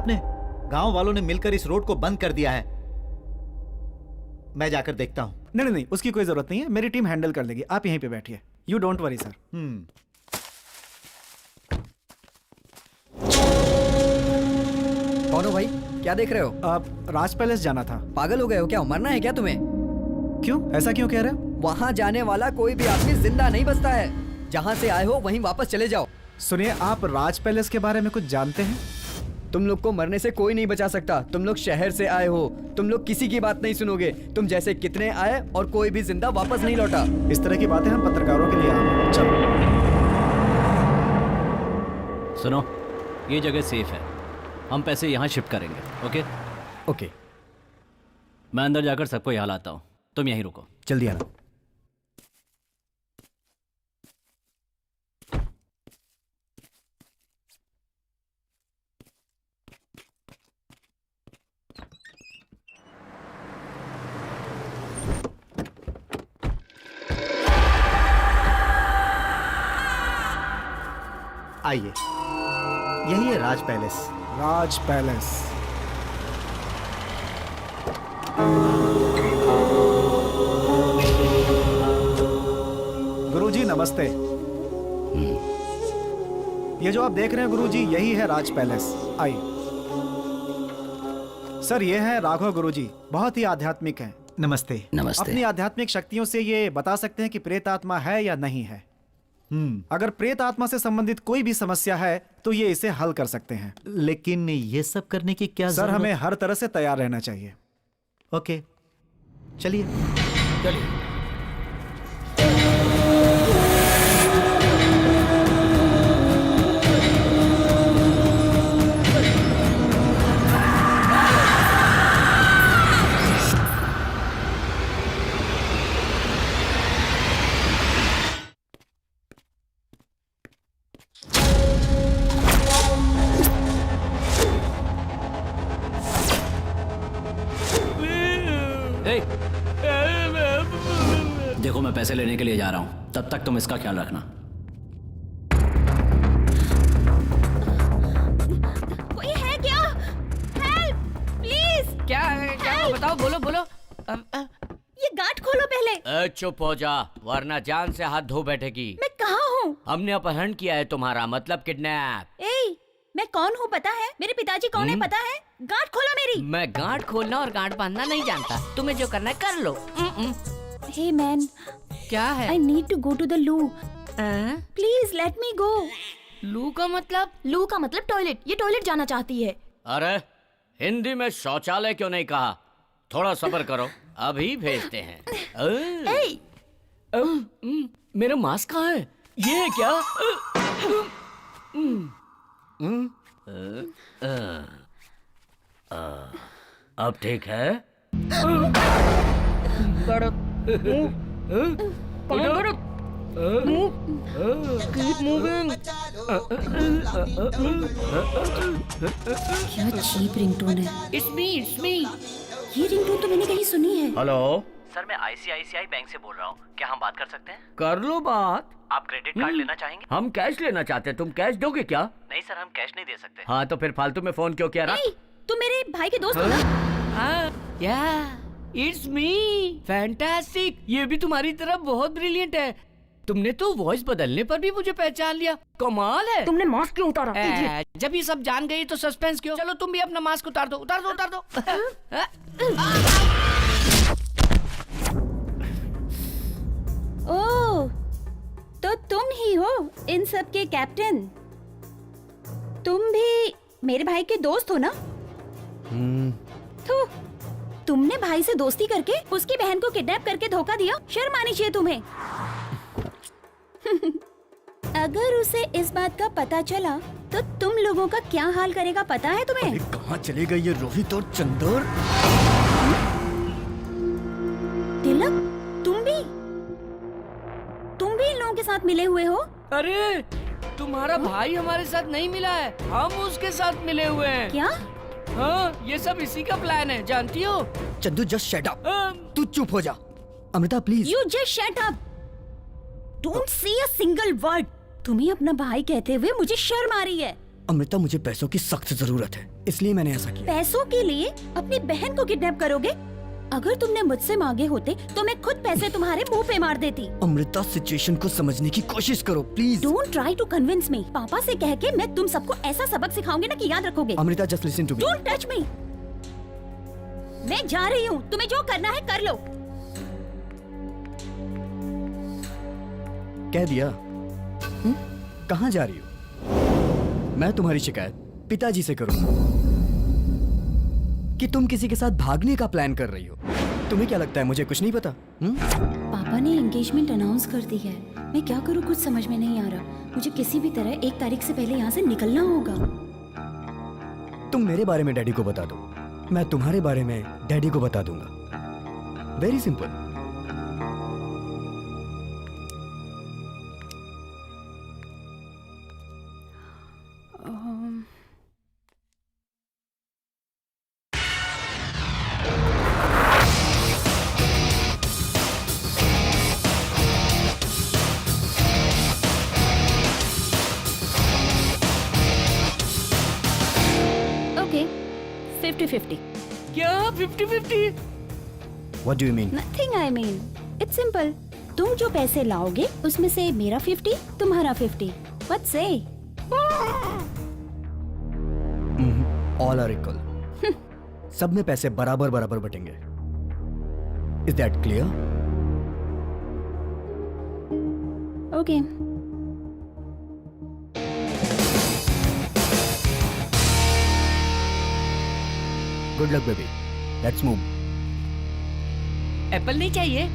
आपने? गांव वालों ने मिलकर इस रोड को बंद कर दिया है। मैं जाकर देखता हूं। नहीं नहीं, उसकी कोई जरूरत नहीं है, मेरी टीम हैंडल कर लेगी। आप यहीं पे बैठिए, यू डोंट वरी सर। कौन हो भाई? क्या देख रहे हो? आप राज पैलेस जाना था। पागल हो गए हो क्या? मरना है क्या तुम्हें? क्यों, ऐसा क्यों कह रहे हो? वहाँ जाने वाला कोई भी आदमी जिंदा नहीं बचता है। जहाँ से आए हो वहीं वापस चले जाओ। सुनिए, आप राज पैलेस के बारे में कुछ जानते हैं? तुम लोग को मरने से कोई नहीं बचा सकता। तुम लोग शहर से आए हो, तुम लोग किसी की बात नहीं सुनोगे। तुम जैसे कितने आए और कोई भी जिंदा वापस नहीं लौटा। इस तरह की बातें हम पत्रकारों के लिए आम। चलो सुनो, ये जगह सेफ है, हम पैसे यहाँ शिफ्ट करेंगे। ओके ओके, मैं अंदर जाकर सबको यहाँ लाता हूँ, तुम यहीं रुको। जल्दी आना। आइए, यही है राज पैलेस। राज पैलेस। गुरुजी नमस्ते। ये जो आप देख रहे हैं गुरुजी, यही है राज पैलेस। आइए सर, ये है राघव गुरुजी, बहुत ही आध्यात्मिक हैं। नमस्ते। नमस्ते। अपनी आध्यात्मिक शक्तियों से ये बता सकते हैं कि प्रेत आत्मा है या नहीं है। अगर प्रेत आत्मा से संबंधित कोई भी समस्या है तो ये इसे हल कर सकते हैं। लेकिन ये सब करने की क्या सर, जरूरत? हमें हर तरह से तैयार रहना चाहिए। ओके, चलिए। चलिए। देखो, मैं पैसे लेने के लिए जा रहा हूं, तब तक तुम इसका ख्याल रखना। कोई है क्या? Help please. क्या है? क्या है? बताओ, बोलो बोलो। ये गांठ खोलो पहले। चुप हो जा, वरना जान से हाथ धो बैठेगी। मैं कहाँ हूँ? हमने अपहरण किया है तुम्हारा, मतलब किडनैप। ए, मैं कौन हूँ पता है? मेरे पिताजी कौन है पता है? गांठ खोलो मेरी। मैं गांठ खोलना और गांठ बांधना नहीं जानता, तुम्हें जो करना है कर लो। हे मैन, क्या है? I need to go to the loo, please let me go. Loo का मतलब? लू का मतलब टॉयलेट। ये टॉयलेट जाना चाहती है। अरे हिंदी में शौचालय क्यों नहीं कहा? थोड़ा सब्र करो, अभी भेजते हैं। मेरा मास्क कहाँ है? ये है क्या? अब ठीक है? क्या चीप रिंगटोन है। It's me. ये रिंगटोन तो मैंने कहीं सुनी है। हेलो सर, मैं ICICI बैंक से बोल रहा हूँ, क्या हम बात कर सकते हैं? कर लो बात। आप क्रेडिट कार्ड लेना चाहेंगे? हम कैश लेना चाहते हैं, तुम कैश दोगे क्या? नहीं सर, हम कैश नहीं दे सकते। हाँ तो फिर फालतू में फोन क्यों किया? ए, तुम मेरे भाई के दोस्त हो ना? It's me. फैंटास्टिक, ये भी तुम्हारी तरह बहुत ब्रिलियंट है। तुमने तो वॉइस बदलने पर भी मुझे पहचान लिया, कमाल है। तुमने मास्क क्यों उतारा? जब ये सब जान गई तो सस्पेंस क्यों? चलो तुम भी अपना मास्क उतार दो, उतार दो, उतार दो। ओह, तो तुम ही हो इन सब के कैप्टन। तुम भी मेरे भाई के दोस्त हो ना? तो तुमने भाई से दोस्ती करके उसकी बहन को किडनैप करके धोखा दिया। शर्म आनी चाहिए तुम्हें। अगर उसे इस बात का पता चला तो तुम लोगों का क्या हाल करेगा पता है तुम्हें? कहाँ चले गए ये रोहित और चंदर? तिलक, तुम भी इन लोगों के साथ मिले हुए हो? अरे तुम्हारा भाई हमारे साथ नहीं मिला है, हम उसके साथ मिले हुए हैं। क्या? हाँ, ये सब इसी का प्लान है, जानती हो? Chandu just shut up. तू चुप हो जा। Amrita please. You just shut up. Don't say a single word. तुम्हें अपना भाई कहते हुए मुझे शर्म आ रही है। अमृता, मुझे पैसों की सख्त जरूरत है, इसलिए मैंने ऐसा किया। पैसों के लिए अपनी बहन को किडनैप करोगे? अगर तुमने मुझसे मांगे होते तो मैं खुद पैसे तुम्हारे मुंह पे मार देती। अमृता, सिचुएशन को समझने की कोशिश करो please. Don't try to convince me. पापा से कह के मैं तुम सबको ऐसा सबक सिखाऊंगी ना कि याद रखोगे। Amrita, just listen to me. Don't touch me. मैं जा रही हूँ, तुम्हें जो करना है कर लो। कह दिया। कहाँ जा रही हो? मैं तुम्हारी शिकायत पिताजी से करूंगा कि तुम किसी के साथ भागने का प्लान कर रही हो। तुम्हें क्या लगता है मुझे कुछ नहीं पता? पापा ने एंगेजमेंट अनाउंस कर दी है। मैं क्या करूँ कुछ समझ में नहीं आ रहा। मुझे किसी भी तरह 1 तारीख से पहले यहाँ से निकलना होगा। तुम मेरे बारे में डैडी को बता दो, मैं तुम्हारे बारे में डैडी को बता दूंगा। Very simple. ओके, 50-50। क्या 50-50? What do you mean? Nothing I mean. It's simple. तुम जो पैसे लाओगे उसमें से मेरा 50, तुम्हारा 50. What say? All are equal. सब में पैसे बराबर बराबर बटेंगे। Is that clear? Okay. Good luck, baby. Let's move. Apple नहीं चाहिए?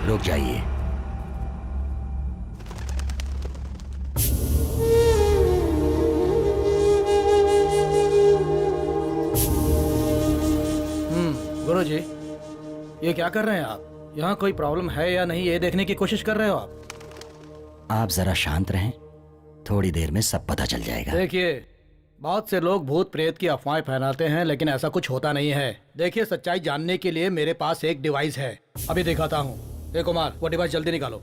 रुक जाइए। गुरुजी, ये क्या कर रहे हैं आप? यहाँ कोई प्रॉब्लम है या नहीं ये देखने की कोशिश कर रहे हो आप? आप जरा शांत रहें, थोड़ी देर में सब पता चल जाएगा। देखिए, बहुत से लोग भूत प्रेत की अफवाहें फैलाते हैं, लेकिन ऐसा कुछ होता नहीं है। देखिए, सच्चाई जानने के लिए मेरे पास एक डिवाइस है, अभी दिखाता हूँ। ए कुमार, वो डिवाइस जल्दी निकालो।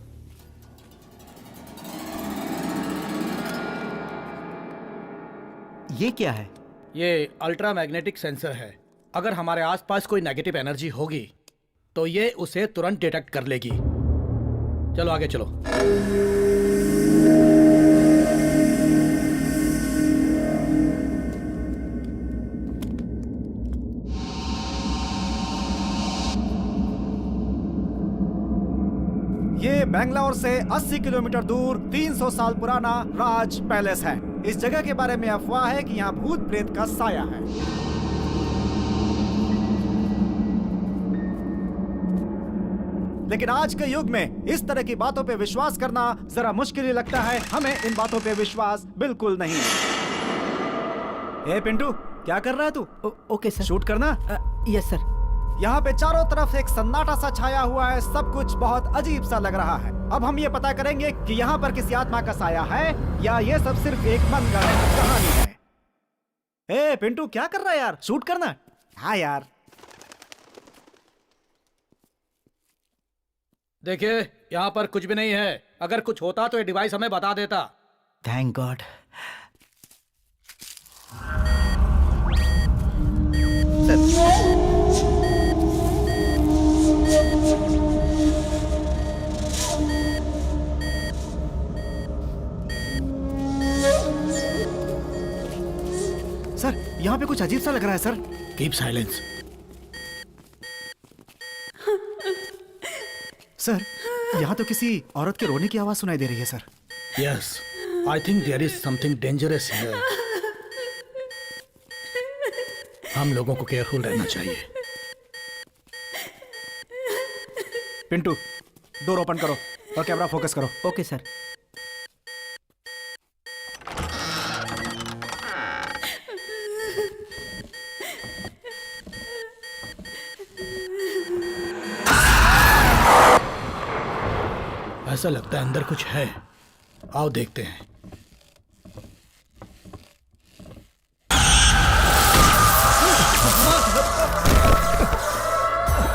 ये क्या है? ये अल्ट्रा मैग्नेटिक सेंसर है। अगर हमारे आसपास कोई नेगेटिव एनर्जी होगी तो ये उसे तुरंत डिटेक्ट कर लेगी। चलो आगे चलो। ये बेंगलोर से 80 किलोमीटर दूर 300 साल पुराना राज पैलेस है। इस जगह के बारे में अफवाह है कि यहाँ भूत प्रेत का साया है। लेकिन आज के युग में इस तरह की बातों पे विश्वास करना जरा मुश्किल ही लगता है। हमें इन बातों पे विश्वास बिल्कुल नहीं है। ए पिंटू, क्या कर रहा है तू? Okay sir. शूट करना? Yes sir. यहाँ पे चारों तरफ एक सन्नाटा सा छाया हुआ है, सब कुछ बहुत अजीब सा लग रहा है। अब हम ये पता करेंगे कि यहाँ पर किसी आत्मा का साया है या ये सब सिर्फ एक मनगढ़ंत कहानी है। ए पिंटू, क्या कर रहा है यार? शूट करना? हाँ यार। देखिए, यहाँ पर कुछ भी नहीं है। अगर कुछ होता तो ये डिवाइस हमें बता देता। Thank God. सर, यहाँ पे कुछ अजीब सा लग रहा है सर। Keep silence. सर, यहाँ तो किसी औरत के रोने की आवाज सुनाई दे रही है sir. Yes, I think there is something dangerous here. हम लोगों को केयरफुल रहना चाहिए। पिंटू, डोर ओपन करो और कैमरा फोकस करो। Okay sir. ऐसा लगता है अंदर कुछ है, आओ देखते हैं।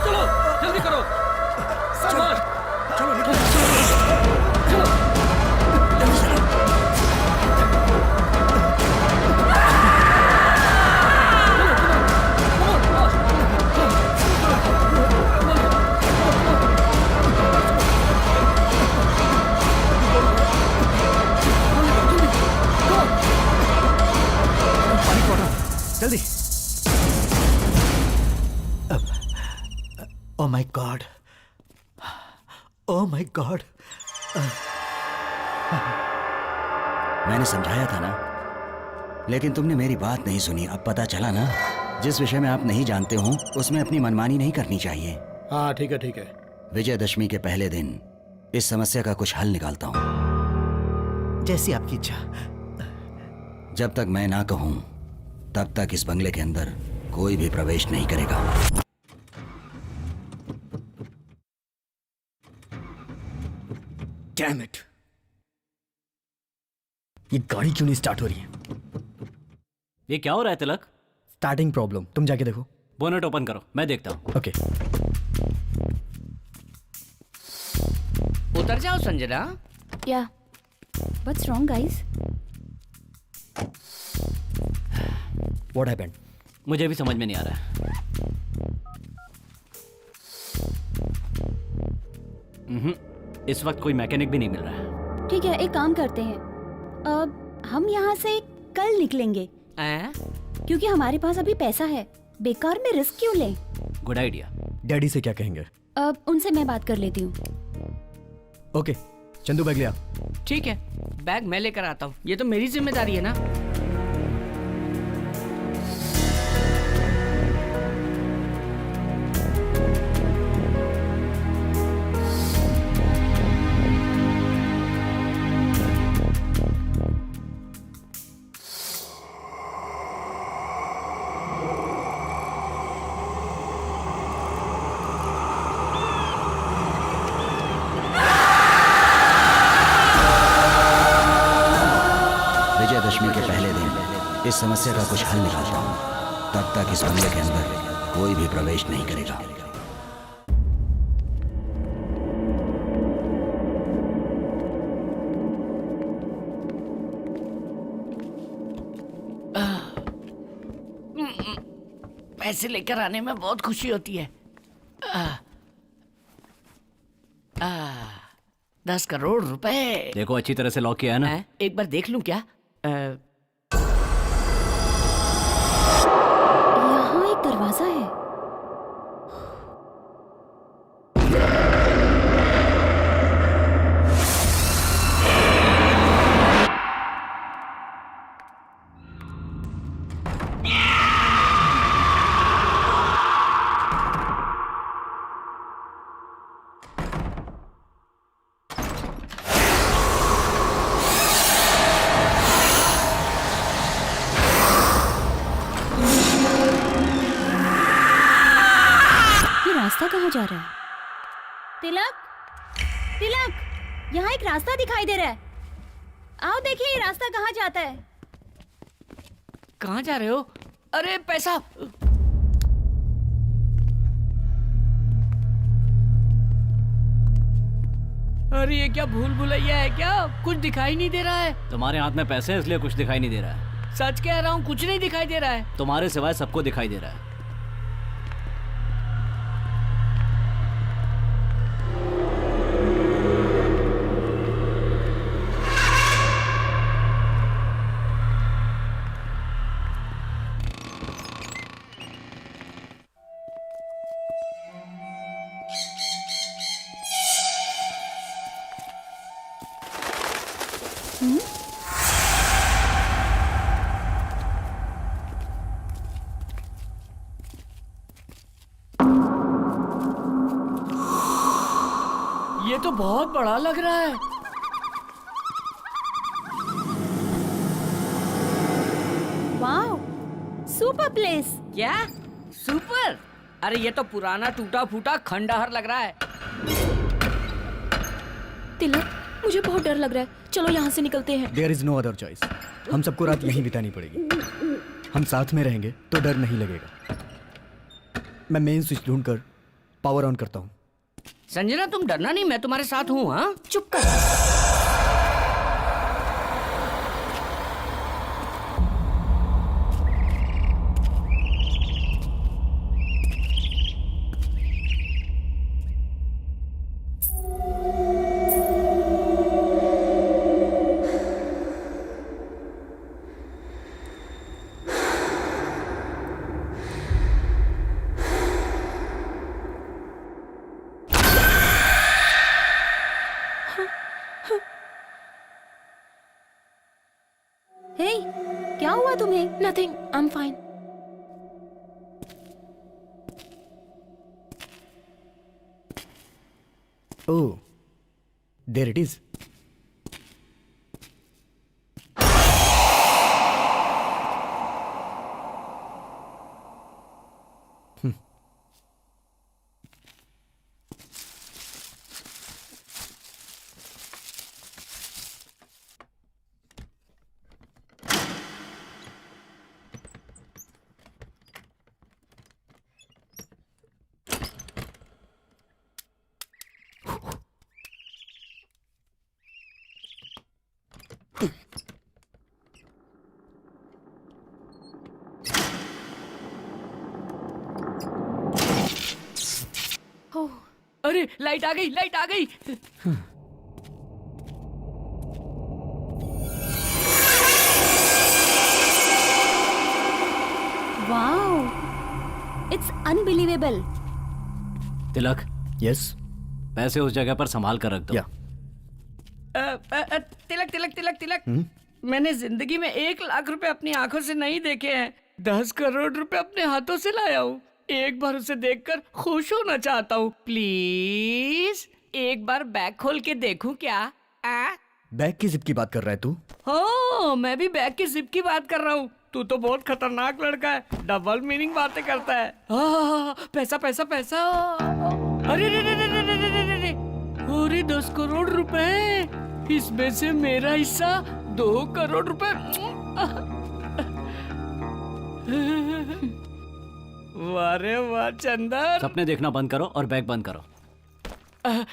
चलो जल्दी करो। जल्दी। Oh my God, oh my God. मैंने समझाया था ना, लेकिन तुमने मेरी बात नहीं सुनी। अब पता चला ना, जिस विषय में आप नहीं जानते हो उसमें अपनी मनमानी नहीं करनी चाहिए। हाँ ठीक है ठीक है। विजयदशमी के पहले दिन इस समस्या का कुछ हल निकालता हूँ। जैसी आपकी इच्छा। जब तक मैं ना कहूं तब तक इस बंगले के अंदर कोई भी प्रवेश नहीं करेगा। डैम इट, ये गाड़ी क्यों नहीं स्टार्ट हो रही है? ये क्या हो रहा है तिलक? स्टार्टिंग प्रॉब्लम, तुम जाके देखो। बोनेट ओपन करो, मैं देखता हूँ। ओके। उतर जाओ Sanjana. Yeah. What's wrong, guys? What happened? मुझे भी समझ में नहीं आ रहा है। इस वक्त कोई मैकेनिक भी नहीं मिल रहा है। ठीक है, एक काम करते हैं। अब हम यहाँ से कल निकलेंगे, क्योंकि हमारे पास अभी पैसा है। बेकार में रिस्क क्यों लें? Good idea. डैडी से क्या कहेंगे? अब उनसे मैं बात कर लेती हूँ। ओके, चंदू बैग लिया। ठीक है, बैग मैं लेकर आता हूँ। ये तो मेरी जिम्मेदारी है ना। विजयदशमी के पहले दिन इस समस्या का कुछ हल निकालता हूँ। तब तक इस बंगले के अंदर कोई भी प्रवेश नहीं करेगा। पैसे लेकर आने में बहुत खुशी होती है। 10 करोड़ रुपए। देखो अच्छी तरह से लॉक किया है ना? एक बार देख लूं क्या? यहाँ एक दरवाजा है। रास्ता कहाँ जा रहा है? तिलक, तिलक, यहाँ एक रास्ता दिखाई दे रहा है। आओ देखिए ये रास्ता कहाँ जाता है। कहाँ जा रहे हो? अरे पैसा। अरे ये क्या भूल भुलैया है क्या? कुछ दिखाई नहीं दे रहा है। तुम्हारे हाथ में पैसे है इसलिए कुछ दिखाई नहीं दे रहा है। सच कह रहा हूँ, कुछ नहीं दिखाई दे रहा है। तुम्हारे सिवाय सबको दिखाई दे रहा है। बहुत बड़ा लग रहा है। Wow, super place. क्या सुपर? अरे ये तो पुराना टूटा फूटा खंडहर लग रहा है। तिलक, मुझे बहुत डर लग रहा है, चलो यहाँ से निकलते हैं। There is no other choice. हम सबको रात यहीं बितानी पड़ेगी। हम साथ में रहेंगे तो डर नहीं लगेगा। मैं मेन स्विच ढूंढकर पावर ऑन करता हूँ। संजना तुम डरना नहीं, मैं तुम्हारे साथ हूँ। हाँ चुप कर। हे, क्या हुआ तुम्हें? Nothing, I am fine. Oh, there it is. अरे लाइट आ गई, लाइट आ गई। Wow, it's unbelievable. Tilak, yes. पैसे उस जगह पर संभाल कर रख दो। या तिलक तिलक तिलक तिलक, मैंने जिंदगी में 1,00,000 रुपए अपनी आंखों से नहीं देखे हैं। 10 करोड़ रुपए अपने हाथों से लाया हूँ। एक बार उसे देखकर खुश होना चाहता हूँ। प्लीज एक बार बैग खोल के देखूं क्या? बैग की जिप की बात कर रहा है तू? हाँ, मैं भी बैग की जिप की बात कर रहा हूँ। तू तो बहुत खतरनाक लड़का है, डबल मीनिंग बातें करता है। पैसा पैसा पैसा। अरे रे रे रे रे रे रे रे रे। अरे 10 करोड़ रुपए, इसमें से मेरा हिस्सा 2 करोड़ रुपए। वाह रे वाह चंदन। सपने देखना बंद करो और बैग बंद करो।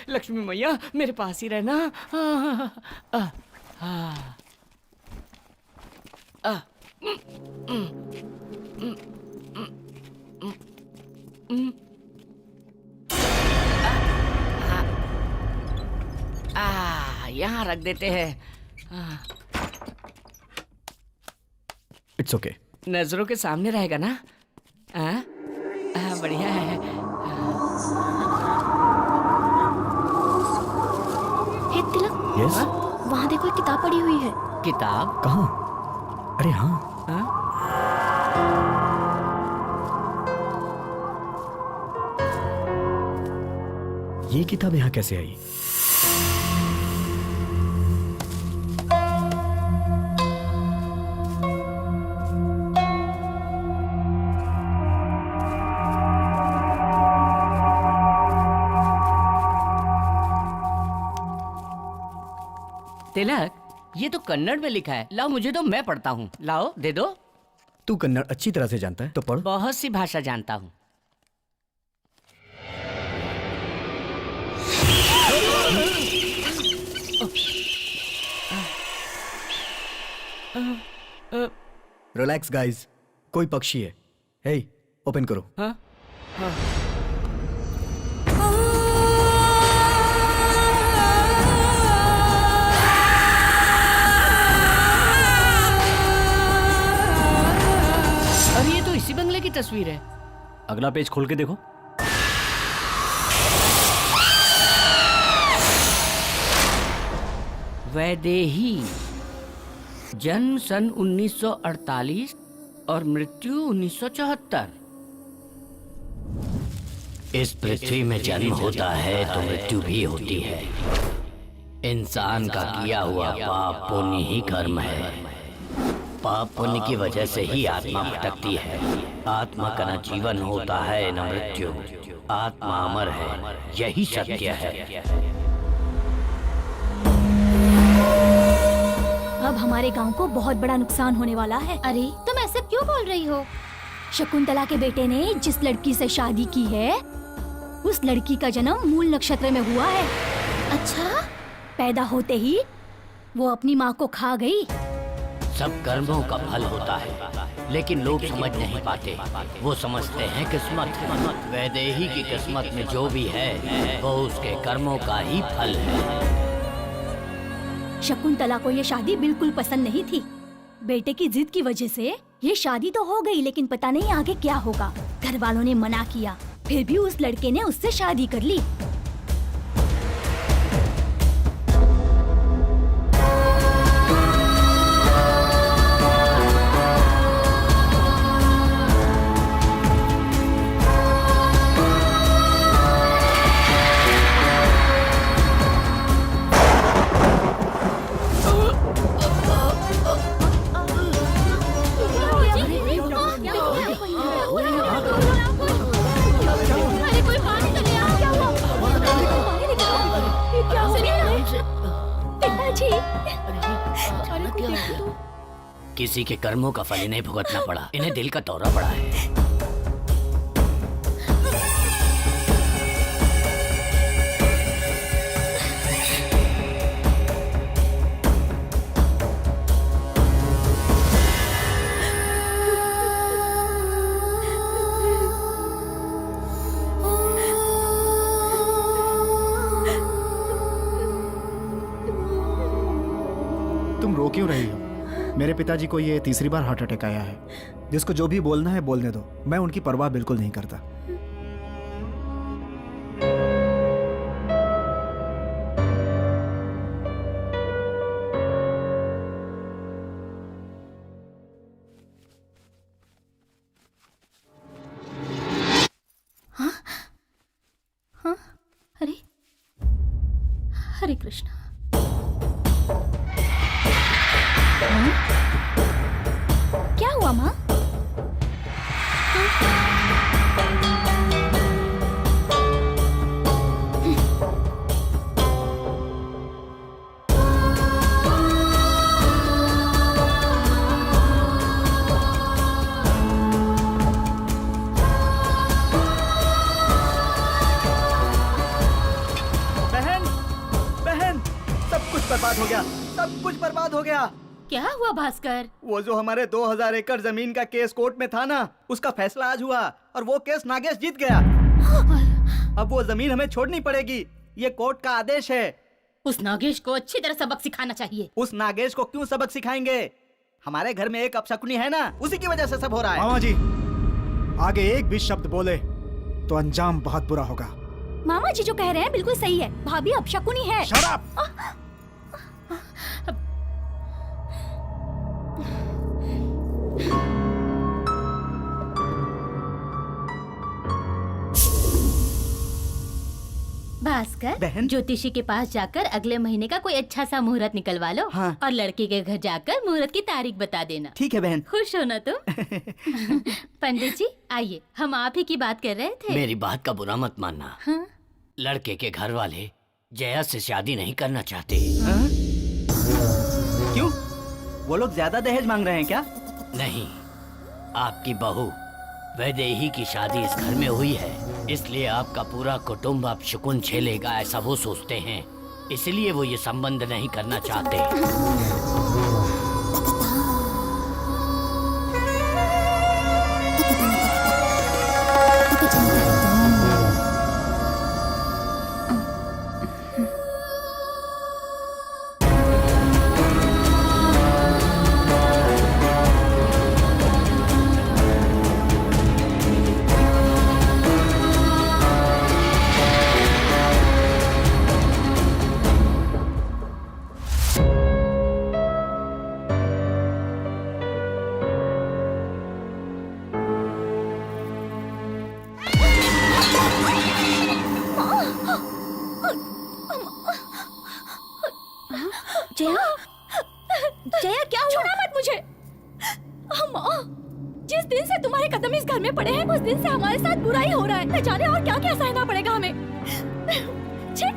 लक्ष्मी मैया मेरे पास ही रहना। यहाँ रख देते हैं। It's okay. नजरों के सामने रहेगा ना? बढ़िया है। हे तिलक, यस। वहाँ देखो, एक किताब पड़ी हुई है। किताब? कहाँ? अरे हाँ। ये किताब यहाँ कैसे आई? तिलक, ये तो कन्नड़ में लिखा है। लाओ मुझे दो, मैं पढ़ता हूँ। लाओ दे दो। तू कन्नड़ अच्छी तरह से जानता है तो पढ़। बहुत सी भाषा जानता हूँ। रिलैक्स गाइस, कोई पक्षी है। हे, ओपन करो। हाँ? हाँ। अरे ये तो इसी बंगले की तस्वीर है। अगला पेज खोल के देखो। वैदेही, जन्म सन 1948 और मृत्यु 1974। इस पृथ्वी में जन्म होता है तो मृत्यु भी होती है। इंसान का किया हुआ पाप पुण्य ही कर्म है। पाप पुण्य की वजह से ही आत्मा भटकती है। आत्मा का न जीवन होता है न मृत्यु। आत्मा अमर है, यही सत्य है। अब हमारे गांव को बहुत बड़ा नुकसान होने वाला है। अरे तुम ऐसे क्यों बोल रही हो? शकुंतला के बेटे ने जिस लड़की से शादी की है उस लड़की का जन्म मूल नक्षत्र में हुआ है। अच्छा? पैदा होते ही वो अपनी माँ को खा गई। सब कर्मों का फल होता है, लेकिन लोग समझ नहीं पाते। वो समझते हैं किस्मत। वैदेही की किस्मत में जो भी है वो उसके कर्मों का ही फल है। शकुंतला को ये शादी बिल्कुल पसंद नहीं थी। बेटे की जिद की वजह से ये शादी तो हो गई, लेकिन पता नहीं आगे क्या होगा। घर वालों ने मना किया, फिर भी उस लड़के ने उससे शादी कर ली। किसी के कर्मों का फल इन्हें भुगतना पड़ा। इन्हें दिल का दौरा पड़ा है। तुम रो क्यों रही हो? मेरे पिताजी को ये तीसरी बार हार्ट अटैक आया है। जिसको जो भी बोलना है बोलने दो, मैं उनकी परवाह बिल्कुल नहीं करता। हाँ? हाँ? अरे हरे कृष्णा। क्या हुआ माँ? बहन, बहन, सब कुछ बर्बाद हो गया। सब कुछ बर्बाद हो गया। क्या हुआ भास्कर? वो जो हमारे 2000 एकड़ जमीन का केस कोर्ट में था ना, उसका फैसला आज हुआ और वो केस नागेश जीत गया। अब वो जमीन हमें छोड़नी पड़ेगी। ये कोर्ट का आदेश है। उस नागेश को अच्छी तरह सबक सिखाना चाहिए। उस नागेश को क्यों सबक सिखाएंगे? हमारे घर में एक अपशकुनी है ना, उसी की वजह से सब हो रहा है। मामा जी, आगे एक भी शब्द बोले तो अंजाम बहुत बुरा होगा। मामा जी जो कह रहे हैं बिल्कुल सही है। भाभी अपशकुनी है। Shut up! भास्कर, बहन। ज्योतिषी के पास जाकर अगले महीने का कोई अच्छा सा मुहूर्त निकलवा लो। हाँ। और लड़के के घर जाकर मुहूर्त की तारीख बता देना। ठीक है बहन। खुश हो ना तुम? पंडित जी आइए, हम आप ही की बात कर रहे थे। मेरी बात का बुरा मत मानना। हाँ? लड़के के घर वाले जया से शादी नहीं करना चाहते। हाँ? क्यों? वो लोग ज्यादा दहेज मांग रहे हैं क्या? नहीं, आपकी बहू वैदेही की शादी इस घर में हुई है, इसलिए आपका पूरा कुटुंब अब शकुन झेलेगा, ऐसा वो सोचते हैं। इसलिए वो ये संबंध नहीं करना चाहते। जया क्या हुआ? छोड़ा मत मुझे। माँ, जिस दिन से तुम्हारे कदम इस घर में पड़े हैं उस दिन से हमारे साथ बुरा ही हो रहा है। न जाने और क्या क्या सहना पड़ेगा हमें। छी।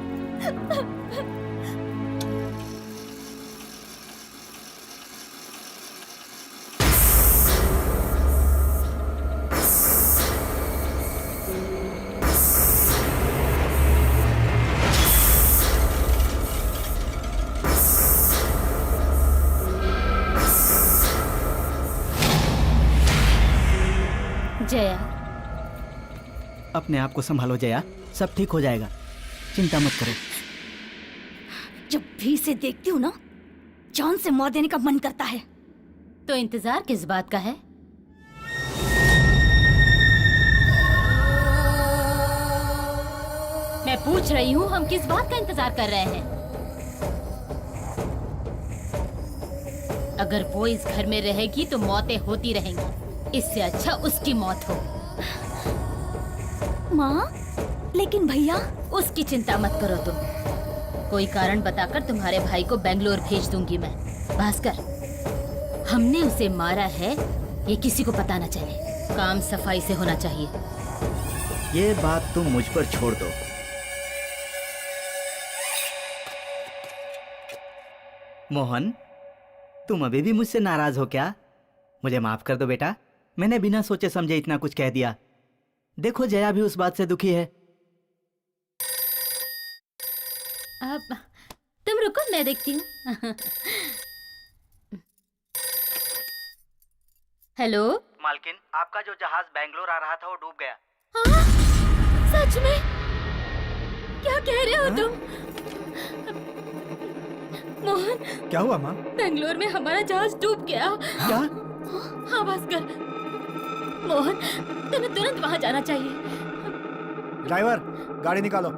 जया, अपने आप को संभालो जया, सब ठीक हो जाएगा, चिंता मत करो। जब भी इसे देखती हूँ ना, जान से मार देने का मन करता है। तो इंतजार किस बात का है? मैं पूछ रही हूँ, हम किस बात का इंतजार कर रहे हैं? अगर वो इस घर में रहेगी तो मौतें होती रहेंगी। इससे अच्छा उसकी मौत हो। माँ, लेकिन भैया। उसकी चिंता मत करो तुम। कोई कारण बताकर तुम्हारे भाई को बेंगलोर भेज दूंगी मैं। भास्कर, हमने उसे मारा है, ये किसी को पता न चले। काम सफाई से होना चाहिए। ये बात तुम मुझ पर छोड़ दो। मोहन, तुम अभी भी मुझसे नाराज हो क्या? मुझे माफ कर दो बेटा, मैंने बिना सोचे समझे इतना कुछ कह दिया। देखो जया भी उस बात से दुखी है। अब तुम रुको, मैं देखती हूँ। हेलो मालकिन, आपका जो जहाज बेंगलोर आ रहा था वो डूब गया। हाँ? सच में? क्या कह रहे हो तुम? मोहन, क्या हुआ माँ? बेंगलोर में हमारा जहाज डूब गया। क्या? हाँ भास्कर, मोहन तुम्हें तुरंत वहाँ जाना चाहिए। ड्राइवर, गाड़ी निकालो।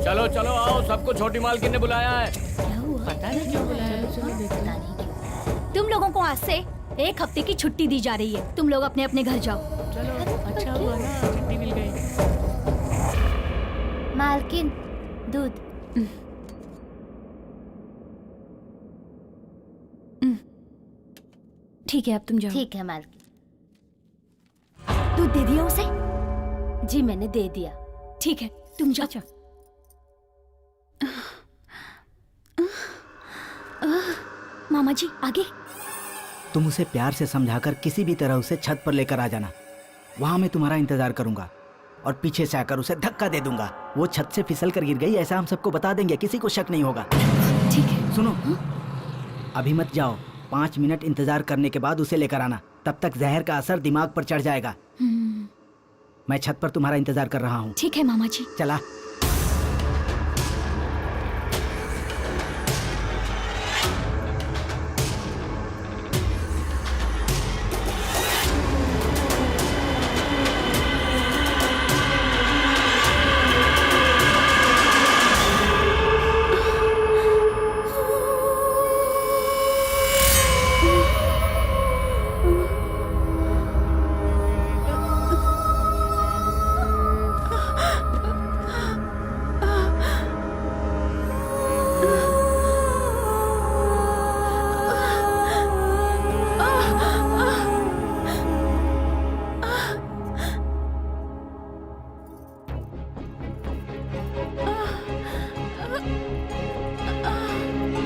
चलो चलो आओ, सबको छोटी मालकिन ने बुलाया है। क्या हुआ? पता नहीं क्यों बुलाया है। पता नहीं क्यों। तुम लोगों को आज से 1 हफ्ते की छुट्टी दी जा रही है। तुम लोग अपने अपने घर जाओ। चलो, अच्छा हुआ ना, छुट्टी मिल गई। मालकिन, दूध। ठीक है, अब तुम जाओ। ठीक है मालकिन। दूध दे दिया उसे? जी मैंने दे दिया। ठीक है, तुम जाओ। मामा जी, आगे। तुम उसे प्यार से समझाकर किसी भी तरह उसे छत पर लेकर आ जाना। वहां मैं तुम्हारा इंतजार करूंगा और पीछे से आकर उसे धक्का दे दूंगा। वो छत से फिसल कर गिर गई, ऐसा हम सबको बता देंगे, किसी को शक नहीं होगा। ठीक है। सुनो, अभी मत जाओ, 5 मिनट इंतजार करने के बाद उसे लेकर आना। तब तक जहर का असर दिमाग पर चढ़ जाएगा। मैं छत पर तुम्हारा इंतजार कर रहा हूँ। ठीक है मामा जी। चला।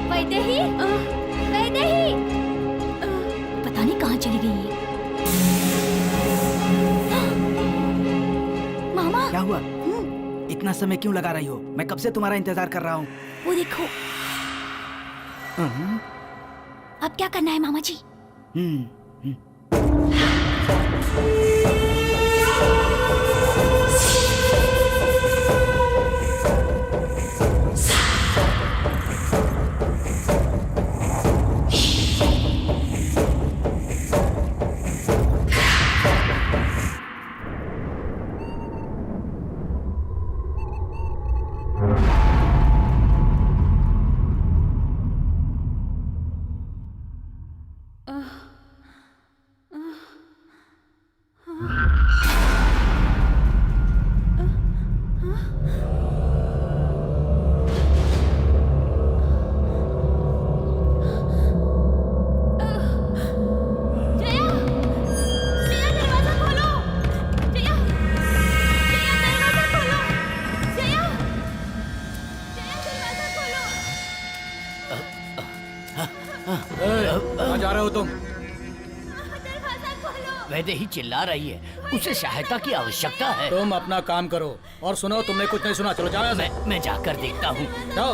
वैदेही, वैदेही, पता नहीं कहाँ चली गई है। मामा, क्या हुआ? इतना समय क्यों लगा रही हो? मैं कब से तुम्हारा इंतजार कर रहा हूँ। वो देखो। अब क्या करना है मामा जी? तुम? वैदेही चिल्ला रही है, उसे सहायता की आवश्यकता है। तुम अपना काम करो। और सुनो, तुमने कुछ नहीं सुना, चलो जाओ यहाँ से। मैं जाकर देखता हूँ। जाओ।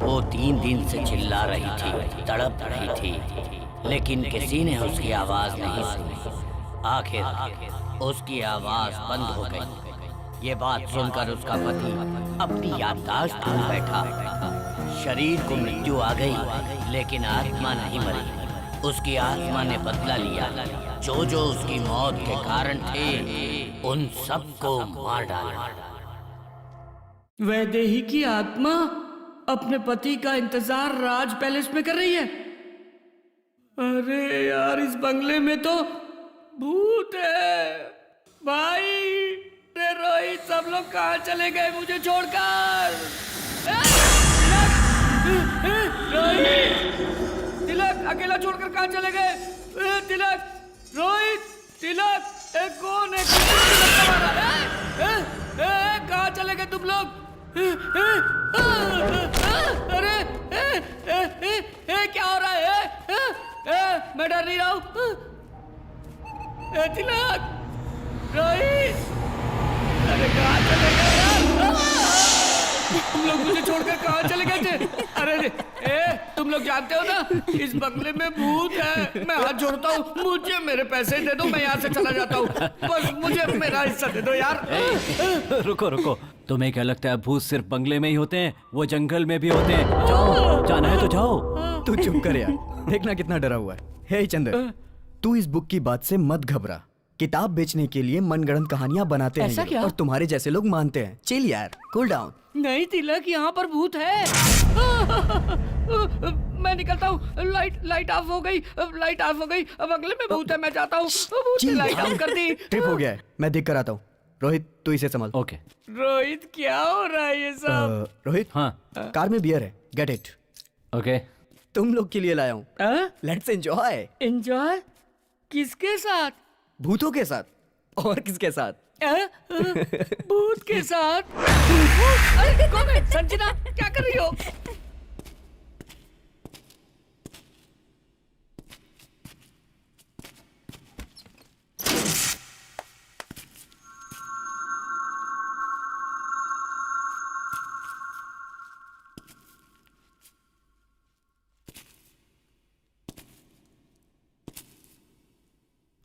वो 3 दिन से चिल्ला रही थी, तड़प रही थी, लेकिन किसी ने उसकी आवाज नहीं सुनी। आखिर उसकी आवाज बंद हो गई। ये बात सुनकर उसका पति अपनी याददाश्त भूल बैठा। शरीर को मृत्यु आ गई, लेकिन आत्मा नहीं मरी। उसकी आत्मा ने बदला लिया। जो जो उसकी मौत के कारण थे, उन सबको मार डाला। वैदेही की आत्मा अपने पति का इंतजार राज पैलेस में कर रही है। अरे यार, इस बंगले में तो भूत है। भाई रे रोहित, सब लोग कहाँ चले गए मुझे छोड़कर? रोहित, तिलक अकेला छोड़कर कहाँ चले गए? तिलक, रोहित, तिलक, कौन है? कहाँ चले गए तुम लोग? अरे क्या हो रहा है? मैं डर नहीं रहा हूँ। तिलक, रोहित, अरे कहाँ चले गए यार? तुम लोग मुझे छोड़कर कहाँ चले गए थे? अरे तुम लोग जानते हो ना, इस बंगले में भूत है। मैं हाथ जोड़ता हूँ, मुझे मेरे पैसे दे दो, मैं यहाँ से चला जाता हूँ। बस मुझे मेरा हिस्सा दे दो यार। रुको रुको, तुम्हें क्या लगता है भूत सिर्फ बंगले में ही होते हैं? वो जंगल में भी होते हैं। जाओ, जाना है तो जाओ। तू चुप कर यार, देखना कितना डरा हुआ है। हे चंदर, तू इस बुक की बात से मत घबरा। किताब बेचने के लिए मनगढ़ंत कहानियां बनाते हैं ऐसा ये क्या? और तुम्हारे जैसे लोग मानते हैं। चिल यार, कूल डाउन। नहीं तिलक, यहाँ पर भूत है। मैं निकलता हूँ। लाइट ऑफ हो गई, लाइट ऑफ हो गई। बंगले में भूत है, मैं जाता हूँ। भूत ने लाइट ऑफ कर दी। ट्रिप हो गया है, मैं देख कर आता हूँ। रोहित, तू इसे संभाल। ओके। रोहित, क्या हो रहा है ये सब? रोहित, हाँ, कार में बियर है, गेट इट। ओके। तुम लोग के लिए लाया हूँ। Let's enjoy. एंजॉय किसके साथ? भूतों के साथ। और किसके साथ? भूत के साथ? अरे कौन है? संजना, क्या कर रही हो?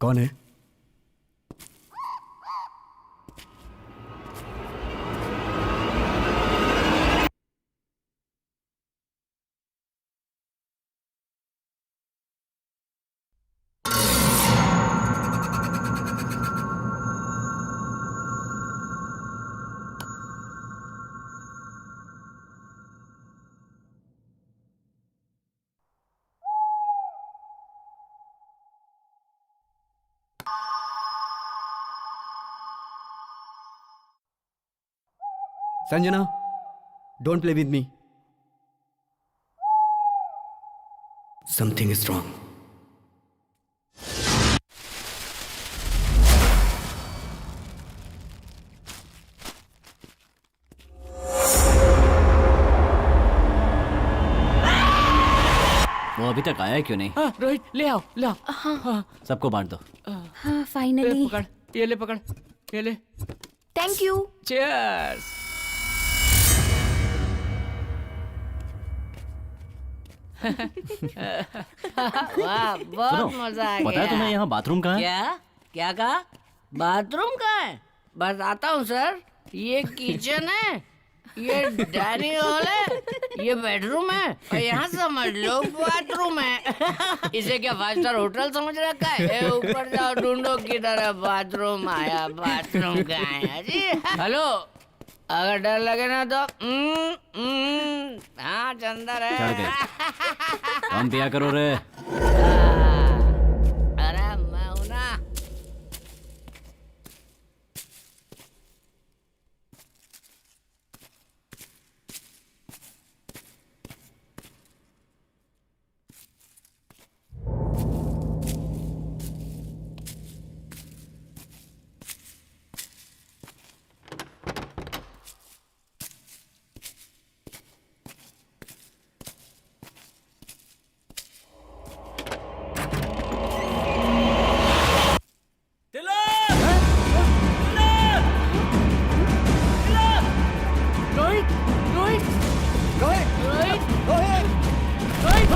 कौन है? Sanjana, don't play with me. Something is wrong. वो अभी तक आया क्यों नहीं? रोहित, ले आओ, ले आओ। हाँ, सबको बांट दो। हाँ, फाइनली। पकड़, ये ले, पकड़, ये ले। Thank you. चीयर्स। वाह, बहुत मजा आ गया। पता है तुम्हें यहाँ बाथरूम कहाँ है? क्या क्या कहा? बाथरूम कहाँ है? बताता हूँ सर। ये किचन है, ये डाइनिंग हॉल है, ये बेडरूम है, और यहाँ समझ लो बाथरूम है। इसे क्या 5 स्टार होटल समझ रखा है? ए, ऊपर जाओ, ढूंढो किधर है बाथरूम। आया, बाथरूम कहाँ है जी? हेलो, अगर डर लगे ना तो हाँ चंदर है। चढ़ गए। कम पिया करो रे। अरे मैं हूं ना। रोहित रोहित रोहित रोहित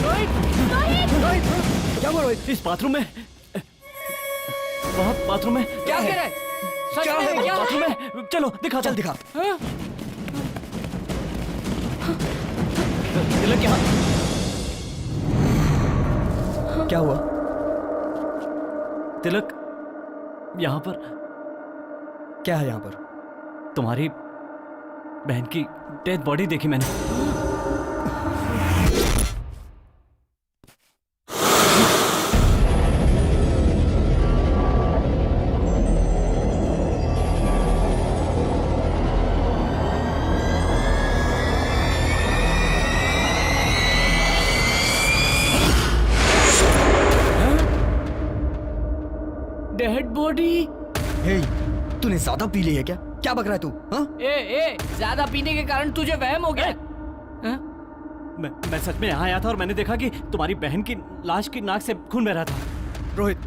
रोहित रोहित रोहित क्या हुआ रोहित? इस बाथरूम में वहाँ बाथरूम में क्या कह रहा है? सच क्या में है? क्या बाथरूम है? में चलो दिखा चल दिखा। हाँ? तिलक यहाँ। क्या हुआ? तिलक यहाँ पर क्या है यहाँ पर? तुम्हारी बहन की डेड बॉडी देखी मैंने। Dead body. हे, तूने ज्यादा पी ली है क्या? क्या बक रहा है तू? हाँ? ए ज्यादा पीने के कारण तुझे वहम हो गया। हाँ? मैं सच में यहाँ आया था और मैंने देखा कि तुम्हारी बहन की लाश की नाक से खून बह रहा था। रोहित,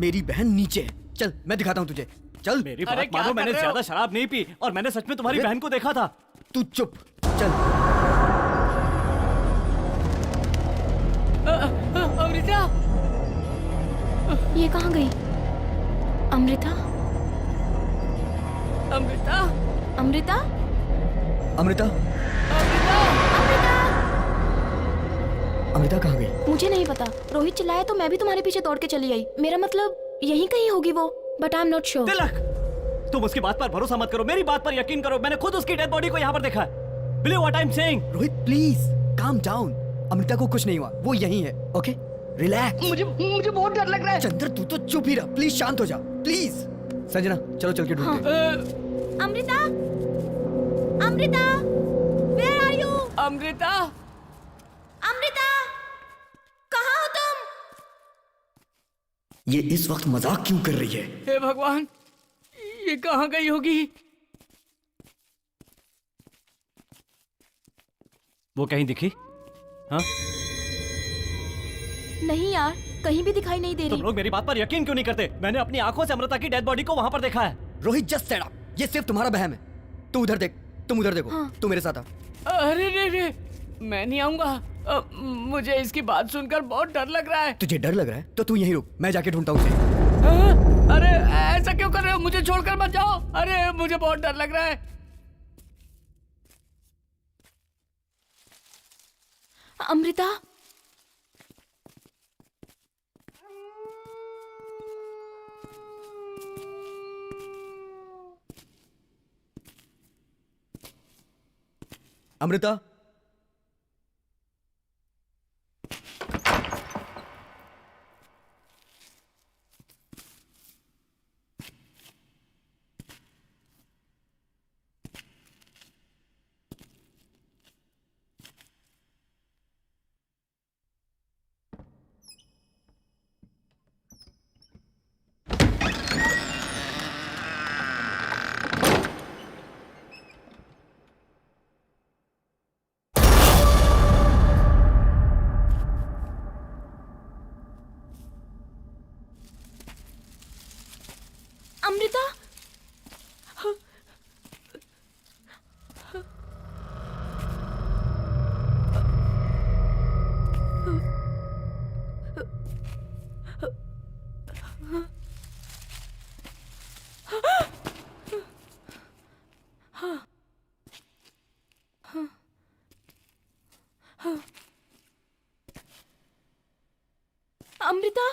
मेरी बहन नीचे है। चल मैं दिखाता हूँ तुझे। चल। मेरी अरे बात क्या मानो, कर मैंने रहे हो? ज्यादा शराब नहीं पी और मैंने सच में तुम्हारी अरे- बहन को देखा था। तू चुप। चल। अमृता। ये कहाँ गई? अमृता? अमृता। अमृता? अमृता? अमृता कहाँ गई? मुझे नहीं पता। रोहित चिल्लाया तो मैं भी तुम्हारे पीछे दौड़ के चली आई। मेरा मतलब यहीं कहीं होगी वो, but I am not sure. Tilak, तुम उसकी बात पर भरोसा मत करो, मेरी बात पर यकीन करो। मैंने खुद उसकी डेड बॉडी को यहाँ पर देखा है। Believe what I am saying. Rohit please calm down. Amrita को कुछ नहीं हुआ, वो यहीं है। Okay relax. मुझे बहुत डर लग रहा है। चंद्र तू तो चुप ही रह, प्लीज शांत हो जा प्लीज। संजना चलो चल के ढूंढते हैं। Amrita? Amrita? Where are you? Amrita. Amrita? कहाँ हो तुम? ये इस वक्त मजाक क्यों कर रही है? हे भगवान, ये कहाँ गई होगी? वो कहीं दिखी? हाँ? नहीं यार, कहीं भी दिखाई नहीं दे तुम रही। लोग मेरी बात पर यकीन क्यों नहीं करते? मैंने अपनी आंखों से अमृता की डेड बॉडी को वहां पर देखा है। रोहित जस्ट सेड अप, ये सिर्फ तुम्हारा बहम है। तू उधर देख, तुम उधर देखो। हाँ। तू मेरे साथ आ। अरे रे, मैं नहीं आऊंगा। मुझे इसकी बात सुनकर बहुत डर लग रहा है। तुझे डर लग रहा है तो तू यहीं रुक, मैं जाके ढूंढता हूँ उसे। हाँ? अरे ऐसा क्यों कर रहे हो? मुझे छोड़कर मत जाओ। अरे मुझे बहुत डर लग रहा है। अमृता? अमृता? अमृता? अमृता?